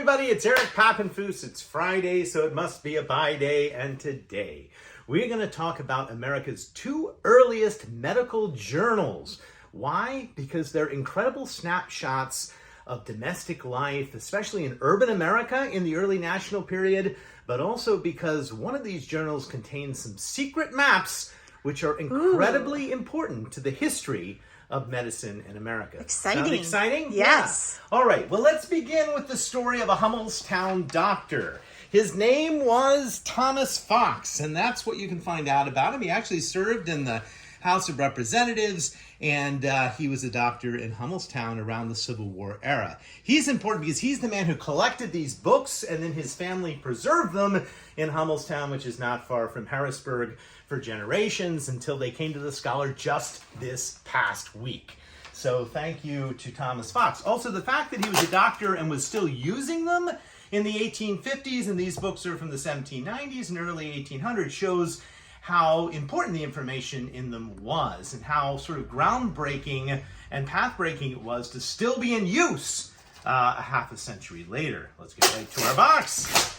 everybody, it's Eric Pappenfuss. It's Friday, so it must be a bye day, and today we're going to talk about America's two earliest medical journals. Why? Because they're incredible snapshots of domestic life, especially in urban America in the early national period, but also because one of these journals contains some secret maps which are incredibly important to the history of medicine in America. Exciting. Sound exciting? Yes. Yeah. All right, well, let's begin with the story of a Hummelstown doctor. His name was Thomas Fox, and that's what you can find out about him. He actually served in the House of Representatives, and he was a doctor in Hummelstown around the Civil War era. He's important because he's the man who collected these books, and then his family preserved them in Hummelstown, which is not far from Harrisburg, for generations until they came to the Scholar just this past week. So thank you to Thomas Fox. Also, the fact that he was a doctor and was still using them in the 1850s, and these books are from the 1790s and early 1800s, shows how important the information in them was and how sort of groundbreaking and path-breaking it was to still be in use a half a century later. Let's get right to our box.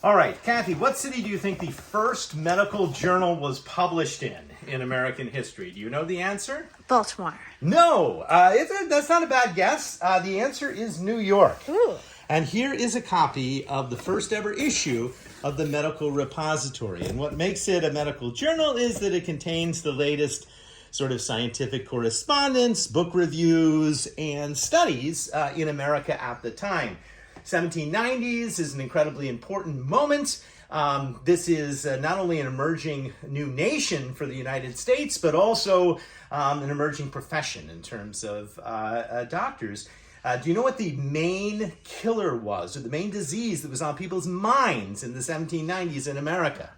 All right, Kathy, what city do you think the first medical journal was published in American history? Do you know the answer? Baltimore. No, that's not a bad guess. The answer is New York. Ooh. And here is a copy of the first ever issue of the Medical Repository. And what makes it a medical journal is that it contains the latest sort of scientific correspondence, book reviews, and studies in America at the time. 1790s is an incredibly important moment. This is not only an emerging new nation for the United States, but also an emerging profession in terms of doctors. Do you know what the main killer was, or the main disease that was on people's minds in the 1790s in America?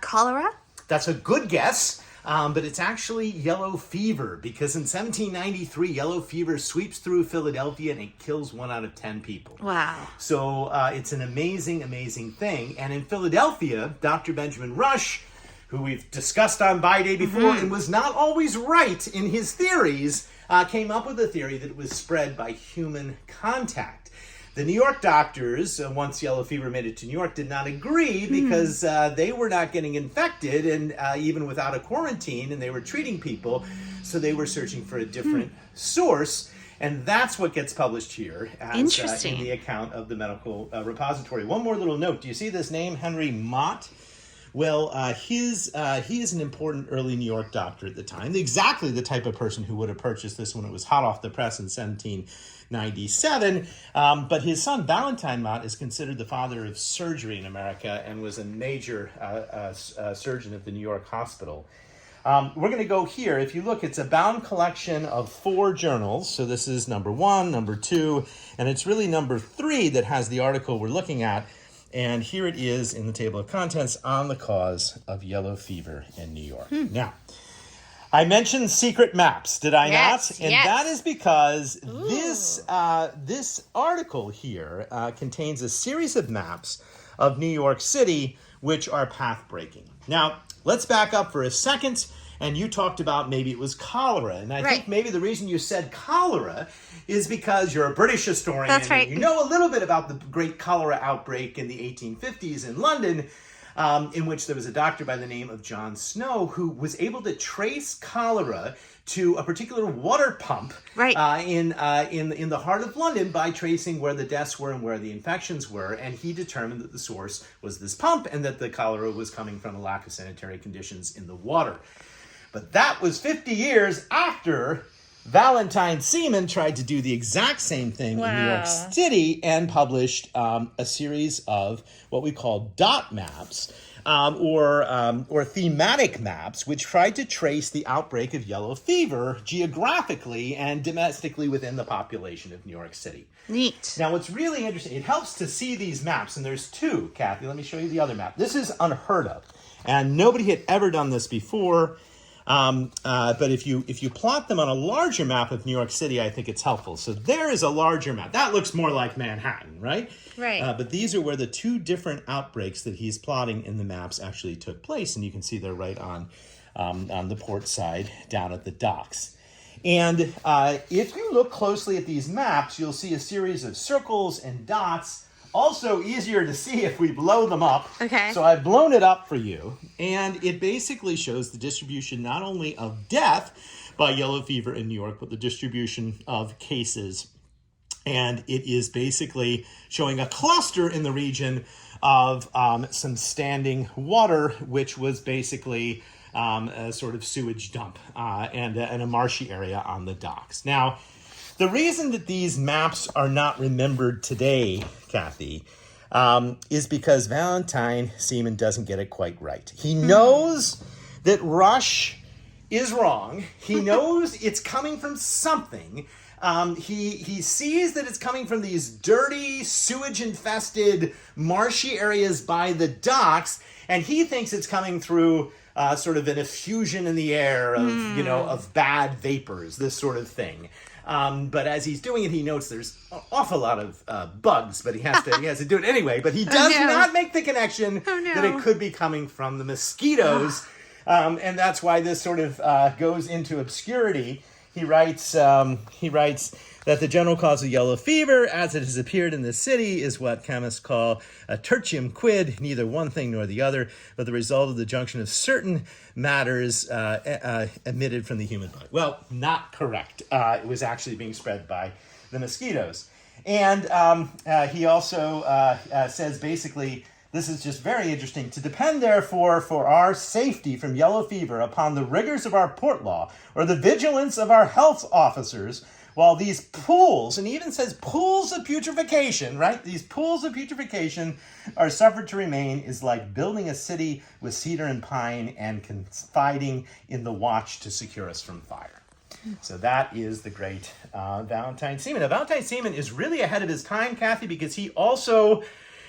Cholera? That's a good guess, but it's actually yellow fever, because in 1793, yellow fever sweeps through Philadelphia and it kills 1 out of 10 people. Wow. So it's an amazing, amazing thing. And in Philadelphia, Dr. Benjamin Rush, who we've discussed on Bye Day before and was not always right in his theories, came up with a theory that it was spread by human contact. The New York doctors, once yellow fever made it to New York, did not agree because they were not getting infected, and even without a quarantine, and they were treating people, so they were searching for a different source, and that's what gets published here as, Interesting. in the account of the Medical Repository. One more little note. Do you see this name, Henry Mott? Well, he is an important early New York doctor at the time, exactly the type of person who would have purchased this when it was hot off the press in 1797. But his son, Valentine Mott, is considered the father of surgery in America and was a major surgeon at the New York hospital. We're going to go here. If you look, it's a bound collection of 4 journals. So this is number 1, number 2, and it's really number 3 that has the article we're looking at. And here it is in the table of contents on the cause of yellow fever in New York. Now, I mentioned secret maps, did I not? And that is because this article here contains a series of maps of New York City which are path-breaking. Now, let's back up for a second. And you talked about maybe it was cholera. And I think maybe the reason you said cholera is because you're a British historian. That's right. And you know a little bit about the great cholera outbreak in the 1850s in London, in which there was a doctor by the name of John Snow who was able to trace cholera to a particular water pump in the heart of London by tracing where the deaths were and where the infections were. And he determined that the source was this pump and that the cholera was coming from a lack of sanitary conditions in the water. But that was 50 years after Valentine Seaman tried to do the exact same thing in New York City and published a series of what we call dot maps or thematic maps, which tried to trace the outbreak of yellow fever geographically and domestically within the population of New York City. Neat. Now, what's really interesting, it helps to see these maps, and there's 2, Kathy. Let me show you the other map. This is unheard of, and nobody had ever done this before. But if you plot them on a larger map of New York City, I think it's helpful. So there is a larger map. That looks more like Manhattan, right? Right. But these are where the 2 different outbreaks that he's plotting in the maps actually took place. And you can see they're right on the port side down at the docks. And if you look closely at these maps, you'll see a series of circles and dots Also easier to see if we blow them up. Okay. So I've blown it up for you. And it basically shows the distribution not only of death by yellow fever in New York, but the distribution of cases. And it is basically showing a cluster in the region of some standing water, which was basically a sort of sewage dump and a marshy area on the docks. Now, the reason that these maps are not remembered today, Kathy, is because Valentine Seaman doesn't get it quite right. He knows that Rush is wrong. He knows it's coming from something. He sees that it's coming from these dirty, sewage-infested, marshy areas by the docks, and he thinks it's coming through sort of an effusion in the air of, of bad vapors, this sort of thing. But as he's doing it, he notes there's an awful lot of bugs, but he has to do it anyway. But he does not make the connection that it could be coming from the mosquitoes, and that's why this sort of goes into obscurity. He writes that the general cause of yellow fever, as it has appeared in the city, is what chemists call a tertium quid, neither one thing nor the other, but the result of the junction of certain matters emitted from the human body. Well, not correct. It was actually being spread by the mosquitoes. And he also says basically, this is just very interesting. To depend, therefore, for our safety from yellow fever upon the rigors of our port law or the vigilance of our health officers, while these pools, and he even says pools of putrefaction, right? These pools of putrefaction are suffered to remain is like building a city with cedar and pine and confiding in the watch to secure us from fire. So that is the great Valentine Seaman. Now, Valentine Seaman is really ahead of his time, Kathy, because he also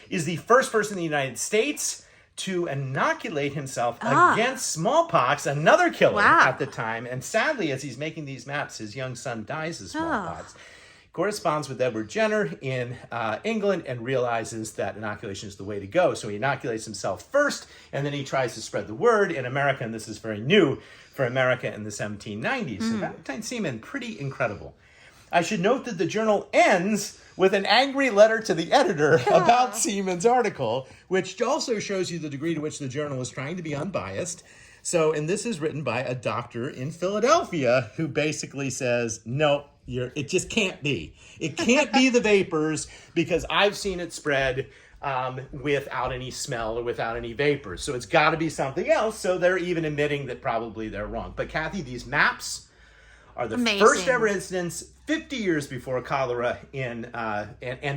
is the first person in the United States to inoculate himself against smallpox, another killer at the time. And sadly, as he's making these maps, his young son dies of smallpox. Corresponds with Edward Jenner in England and realizes that inoculation is the way to go. So he inoculates himself first, and then he tries to spread the word in America, and this is very new for America in the 1790s. So Valentine Seaman, pretty incredible. I should note that the journal ends with an angry letter to the editor about Seaman's article, which also shows you the degree to which the journal was trying to be unbiased. So, and this is written by a doctor in Philadelphia who basically says, no, it just can't be. It can't be the vapors because I've seen it spread without any smell or without any vapors. So it's got to be something else. So they're even admitting that probably they're wrong. But Kathy, these maps are the first ever instance 50 years before cholera and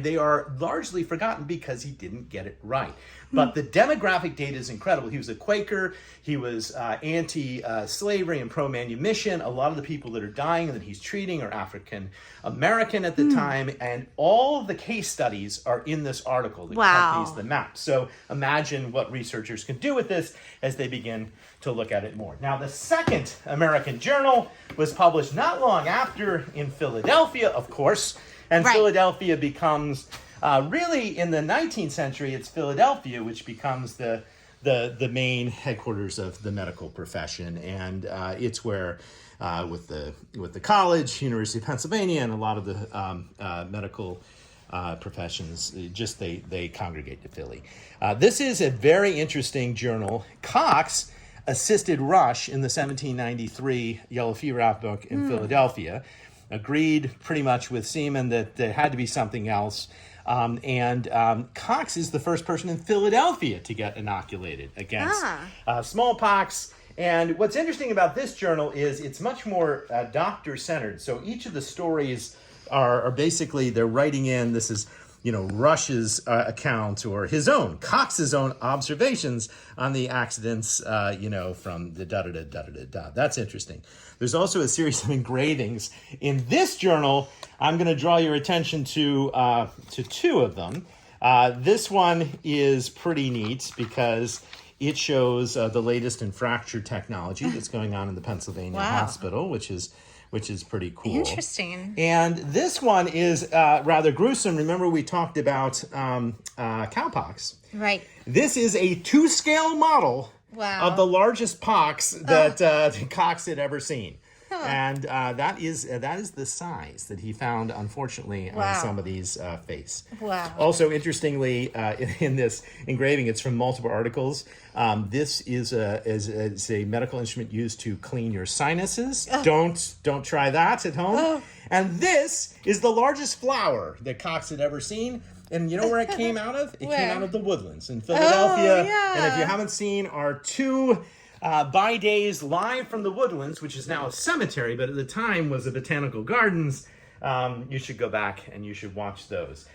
they are largely forgotten because he didn't get it right. But the demographic data is incredible. He was a Quaker. He was anti-slavery and pro-manumission. A lot of the people that are dying that he's treating are African American at the time. And all of the case studies are in this article that accompanies the map. So imagine what researchers can do with this as they begin to look at it more. Now, the second American journal was published not long after in Philadelphia, of course. And Philadelphia becomes... really, in the 19th century, it's Philadelphia, which becomes the main headquarters of the medical profession, and it's where, with the college, University of Pennsylvania, and a lot of the medical professions, they congregate to Philly. This is a very interesting journal. Cox assisted Rush in the 1793 yellow fever outbreak in Philadelphia. Agreed pretty much with Seaman that there had to be something else. And Cox is the first person in Philadelphia to get inoculated against smallpox. And what's interesting about this journal is it's much more doctor-centered. So each of the stories are basically, they're writing in, this is, Rush's account or his own, Cox's own observations on the accidents, from the da-da-da-da-da-da. That's interesting. There's also a series of engravings. In this journal, I'm going to draw your attention to two of them. This one is pretty neat because it shows the latest in fracture technology that's going on in the Pennsylvania hospital, which is pretty cool. Interesting. And this one is rather gruesome. Remember we talked about cowpox. Right. This is a 2-scale model of the largest pox that Cox had ever seen. And that is the size that he found, unfortunately, on some of these face. Wow. Also, interestingly, in this engraving, it's from multiple articles. This is a medical instrument used to clean your sinuses. Don't try that at home. And this is the largest flower that Cox had ever seen. And you know where it came out of? It came out of the Woodlands in Philadelphia. And if you haven't seen our 2 by-days live from the Woodlands, which is now a cemetery, but at the time was a botanical gardens, you should go back and you should watch those.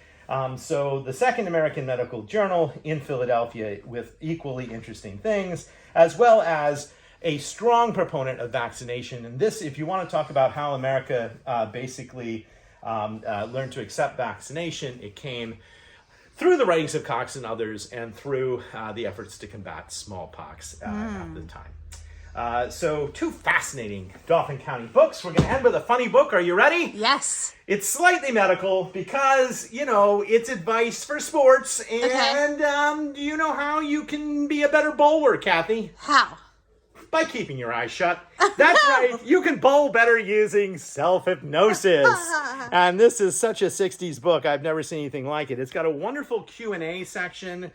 So the Second American Medical Journal in Philadelphia with equally interesting things, as well as a strong proponent of vaccination. And this, if you want to talk about how America basically learned to accept vaccination, it came through the writings of Cox and others and through the efforts to combat smallpox at the time. So 2 fascinating Dauphin County books. We're going to end with a funny book. Are you ready? Yes. It's slightly medical because, it's advice for sports. And do you know how you can be a better bowler, Kathy? How? By keeping your eyes shut. That's right. You can bowl better using self-hypnosis. And this is such a 60s book. I've never seen anything like it. It's got a wonderful Q&A section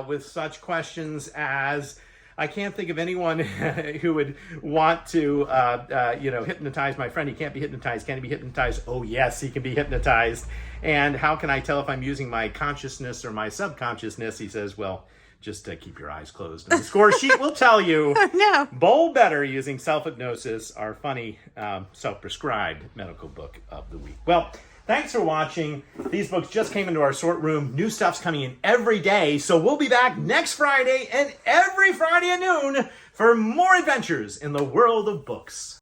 with such questions as, I can't think of anyone who would want to, hypnotize my friend. He can't be hypnotized. Can he be hypnotized? Oh, yes, he can be hypnotized. And how can I tell if I'm using my consciousness or my subconsciousness? He says, well, just keep your eyes closed. And the score sheet will tell you. No. Bowl better using self-hypnosis, our funny self-prescribed medical book of the week. Well, thanks for watching. These books just came into our sort room. New stuff's coming in every day. So we'll be back next Friday and every Friday at noon for more adventures in the world of books.